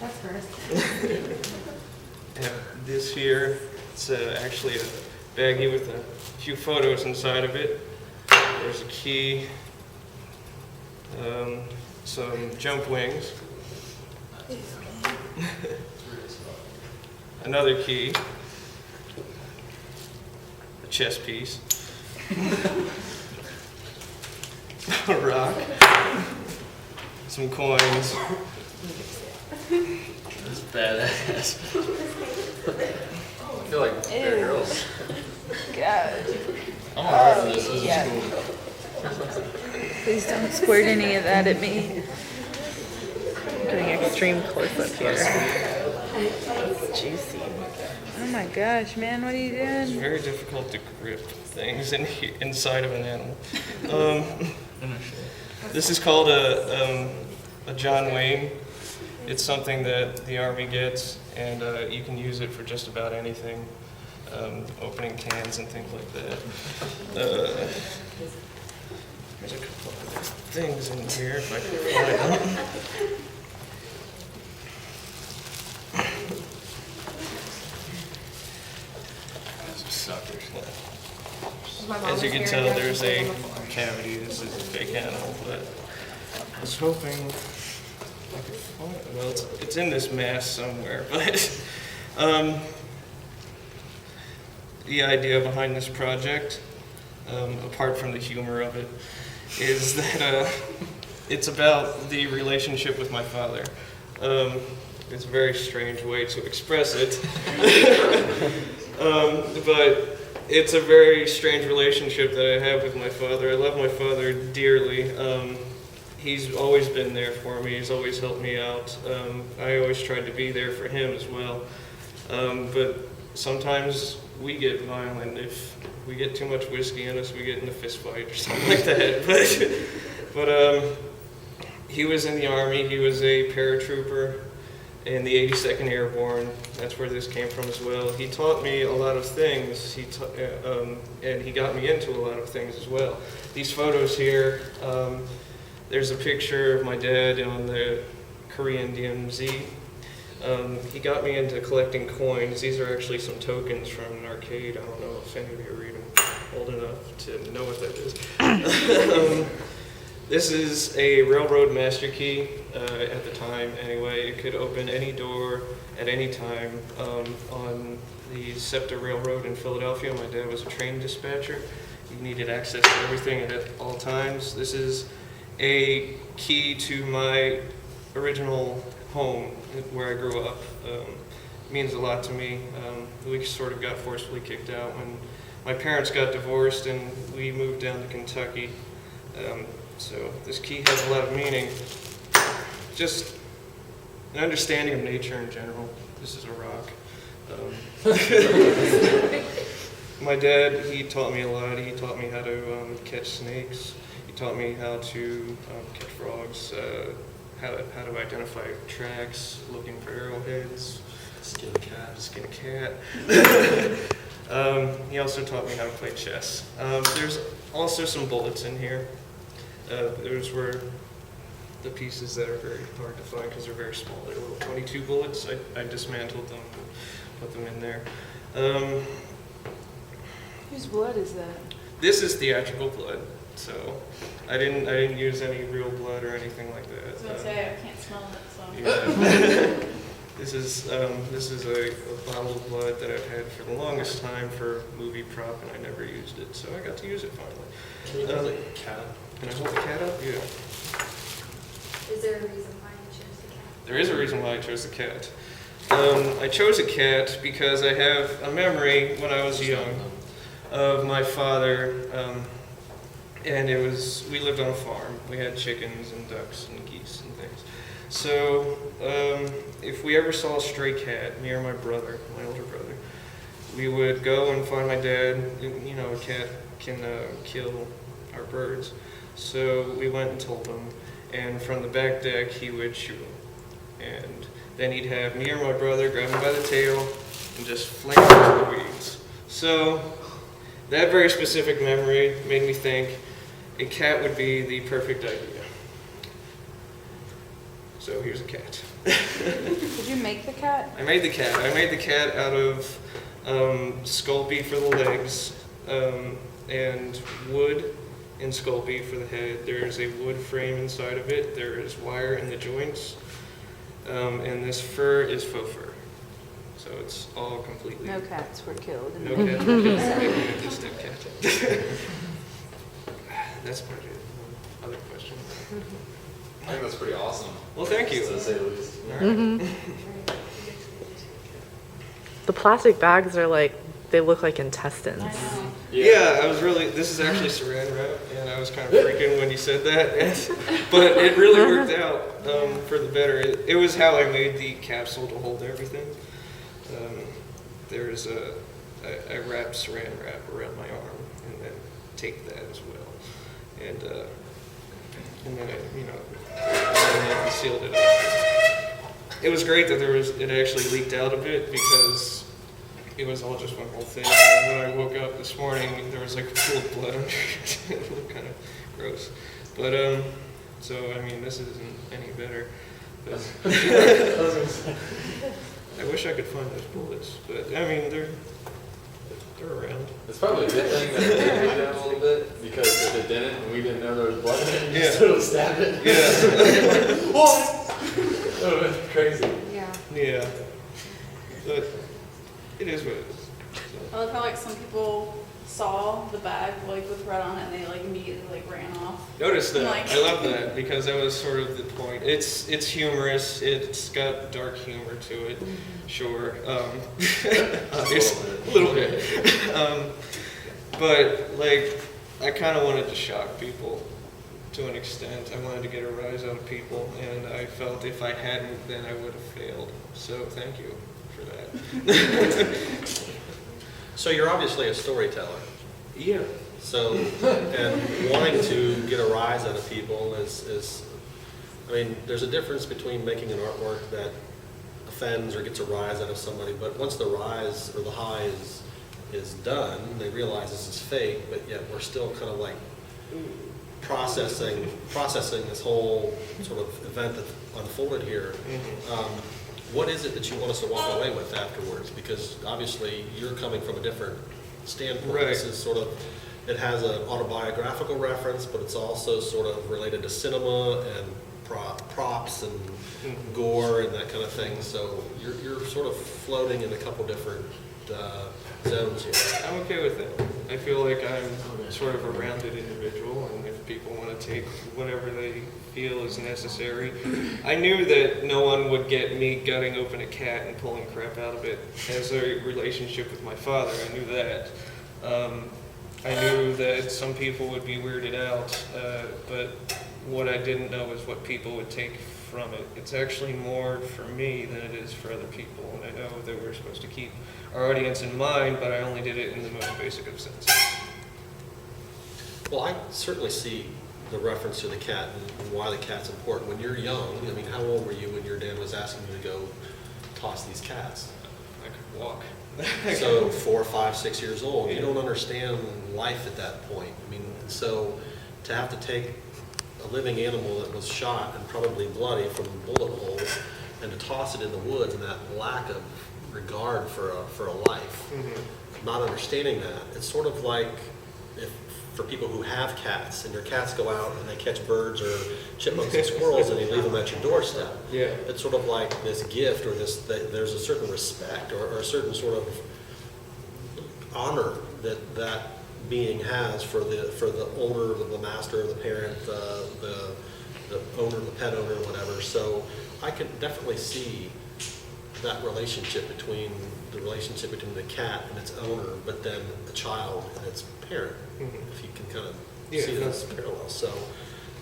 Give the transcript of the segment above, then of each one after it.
That's first. And this here, it's actually a baggie with a few photos inside of it. There's a key, some jump wings, another key, a chess piece, a rock, some coins. That's badass. I feel like they're girls. God. I'm alright for this. This yeah. is cool. Please don't squirt any of that at me. I'm getting extreme close up here. It's juicy. Oh my gosh, man, what are you It's doing? very difficult to grip things inside of an animal. This is called a John Wayne. It's something that the Army gets, and you can use it for just about anything, opening cans and things like that. There's a couple other things in here if I can find them. Suckers. As you can tell, there's a cavity. This is a fake animal, but I was hoping I could find it. Well, it's in this mass somewhere, but the idea behind this project, apart from the humor of it, is that it's about the relationship with my father. It's a very strange way to express it, but it's a very strange relationship that I have with my father. I love my father dearly. He's always been there for me. He's always helped me out. I always tried to be there for him as well. But sometimes we get violent. If we get too much whiskey in us, we get in a fist fight or something like that. But he was in the Army. He was a paratrooper in the 82nd Airborne. That's where this came from as well. He taught me a lot of things, and he got me into a lot of things as well. These photos here, there's a picture of my dad on the Korean DMZ. He got me into collecting coins. These are actually some tokens from an arcade. I don't know if any of you are even old enough to know what that is. This is a railroad master key at the time anyway. It could open any door at any time on the SEPTA Railroad in Philadelphia. My dad was a train dispatcher. He needed access to everything at all times. This is a key to my original home where I grew up. It means a lot to me. We sort of got forcefully kicked out when my parents got divorced and we moved down to Kentucky. So this key has a lot of meaning. Just an understanding of nature in general. This is a rock. My dad, he taught me a lot. He taught me how to catch snakes. He taught me how to catch frogs, how to identify tracks, looking for arrowheads, Skin a cat. skin a cat. He also taught me how to play chess. There's also some bullets in here. Those were the pieces that are very hard to find because they're very small. They're little 22 bullets. I dismantled them and put them in there. Whose blood is that? This is theatrical blood, so I didn't use any real blood or anything like that. I was gonna say, I can't smell it, so. Yeah. This is a bottle of blood that I've had for the longest time for movie prop, and I never used it, so I got to use it finally. Can you hold the cat? Can I hold the cat up? Yeah. Is there a reason why you chose the cat? There is a reason why I chose the cat. I chose a cat because I have a memory when I was young of my father, and we lived on a farm. We had chickens and ducks and geese and things. So if we ever saw a stray cat, me or my brother, my older brother, we would go and find my dad. You know, a cat can kill our birds. So we went and told him, and from the back deck he would shoot him. And then he'd have me or my brother grab him by the tail and just fling him into the weeds. So that very specific memory made me think a cat would be the perfect idea. So here's a cat. Did you make the cat? I made the cat. I made the cat out of Sculpey for the legs, and wood and Sculpey for the head. There's a wood frame inside of it. There is wire in the joints, and this fur is faux fur. So it's all completely. No cats were killed. No cats were killed. Maybe just a cat. That's part of it. Other question. I think that's pretty awesome. Well, thank you. To say the least. All right. The plastic bags are like, they look like intestines. I know. Yeah, I was really. This is actually saran wrap, and I was kind of freaking when you said that, but it really worked out for the better. It was how I made the capsule to hold everything. There's I wrapped saran wrap around my arm, and then taped that as well, and then I sealed it up. It was great that it actually leaked out a bit because it was all just one whole thing. And when I woke up this morning, there was like a pool of blood under it. It looked kind of gross. But, so, I mean, this isn't any better. But I wish I could find those bullets. But, I mean, they're around. It's probably a good thing that it did leak down a little bit, because if it didn't and we didn't know there was blood in it, you just Yeah. sort of stabbed it. Yeah. What? That would have been crazy. Yeah. Yeah. But it is what it is. I love how like some people saw the bag like with red on it and they like immediately like ran off. Notice that. Like- I love that because that was sort of the point. It's humorous. It's got dark humor to it. Sure. Obviously, a little bit. But like, I kind of wanted to shock people to an extent. I wanted to get a rise out of people, and I felt if I hadn't, then I would have failed. So thank you for that. So you're obviously a storyteller. Yeah. So, and wanting to get a rise out of people is, I mean, there's a difference between making an artwork that offends or gets a rise out of somebody, but once the rise or the high is done, they realize this is fake, but yet we're still kind of like processing this whole sort of event that unfolded here. What is it that you want us to walk away with afterwards? Because obviously you're coming from a different standpoint. Right. This is sort of, it has an autobiographical reference, but it's also sort of related to cinema and props and gore and that kind of thing. So you're sort of floating in a couple different zones here. I'm okay with that. I feel like I'm sort of a rounded individual, and if people want to take whatever they feel is necessary. I knew that no one would get me gutting open a cat and pulling crap out of it as a relationship with my father. I knew that. I knew that some people would be weirded out, but what I didn't know is what people would take from it. It's actually more for me than it is for other people, and I know that we're supposed to keep our audience in mind, but I only did it in the most basic of senses. Well, I certainly see the reference to the cat and why the cat's important. When you're young, I mean, how old were you when your dad was asking you to go toss these cats? I could walk. So 4, 5, 6 years old, you don't understand life at that point. I mean, so to have to take a living animal that was shot and probably bloody from bullet holes and to toss it in the woods, and that lack of regard for a life, not understanding that, it's sort of like if for people who have cats and your cats go out and they catch birds or chipmunks and squirrels and you leave them at your doorstep. Yeah. It's sort of like this gift or this, that there's a certain respect or a certain sort of honor that being has for the owner, the master, the parent, the owner, the pet owner, whatever. So I can definitely see that relationship between the cat and its owner, but then the child and its parent. If you can kind of see those parallels, so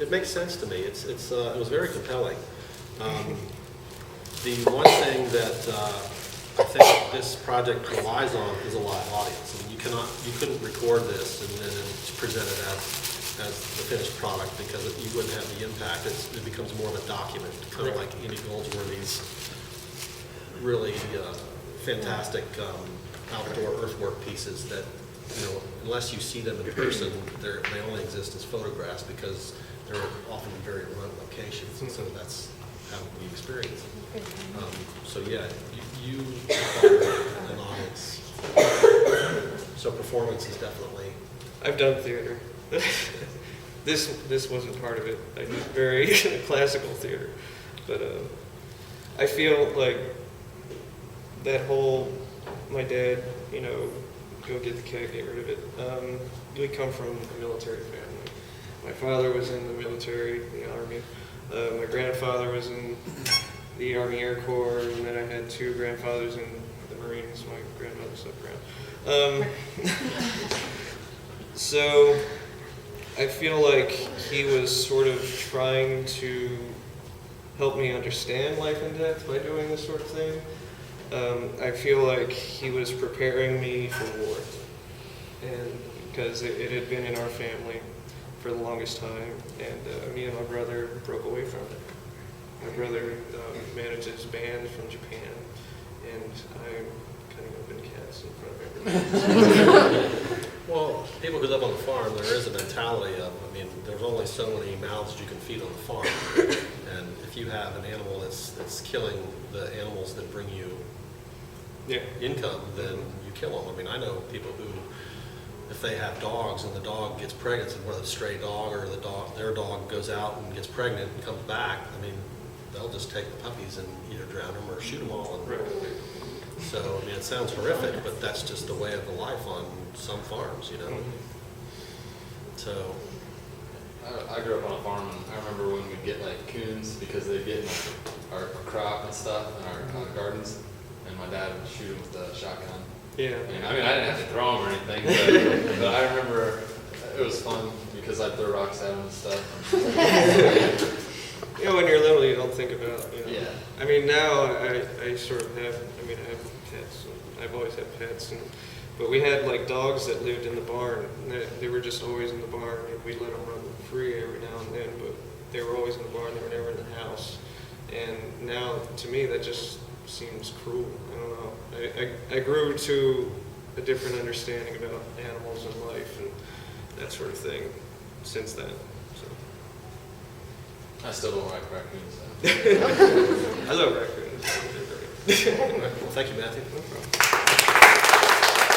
it makes sense to me. It was very compelling. The one thing that I think this project relies on is a live audience. I mean, you couldn't record this and then present it as the finished product because you wouldn't have the impact. It becomes more of a document, kind of like Andy Goldsworthy's really fantastic outdoor earthwork pieces that, you know, unless you see them in person, they only exist as photographs because they're often in very remote locations. And so that's have the experience. So yeah, you an audience. So performance is definitely. I've done theater. This wasn't part of it. I did very classical theater, but I feel like that whole my dad, go get the cat, get rid of it. We come from a military family. My father was in the military, the Army. My grandfather was in the Army Air Corps, and then I had two grandfathers in the Marines. My grandmother slept around. So I feel like he was sort of trying to help me understand life and death by doing this sort of thing. I feel like he was preparing me for war, and because it had been in our family for the longest time, and me and my brother broke away from it. My brother manages band from Japan, and I'm cutting open cats in front of everyone. Well, people who live on the farm, there is a mentality of, there's only so many mouths you can feed on the farm. And if you have an animal that's killing the animals that bring you income, then you kill them. I know people who, if they have dogs and the dog gets pregnant, and whether it's a stray dog or their dog goes out and gets pregnant and comes back, they'll just take the puppies and either drown them or shoot them all. And, so, it sounds horrific, but that's just the way of the life on some farms, So. I grew up on a farm, and I remember when we'd get like coons because they'd get in our crop and stuff in our gardens, and my dad would shoot them with a shotgun. Yeah. I didn't have to throw them or anything, but I remember it was fun because I'd throw rocks at them and stuff. When you're little, you don't think about, Yeah. Now I sort of have, I have pets. I've always had pets, but we had like dogs that lived in the barn. And they were just always in the barn, and we let them run free every now and then, but they were always in the barn. They were never in the house. And now, to me, that just seems cruel. I don't know. I grew to a different understanding about animals and life and that sort of thing since then. So. I still don't like raccoons. I love raccoons. Well, thank you, Matthew. No problem.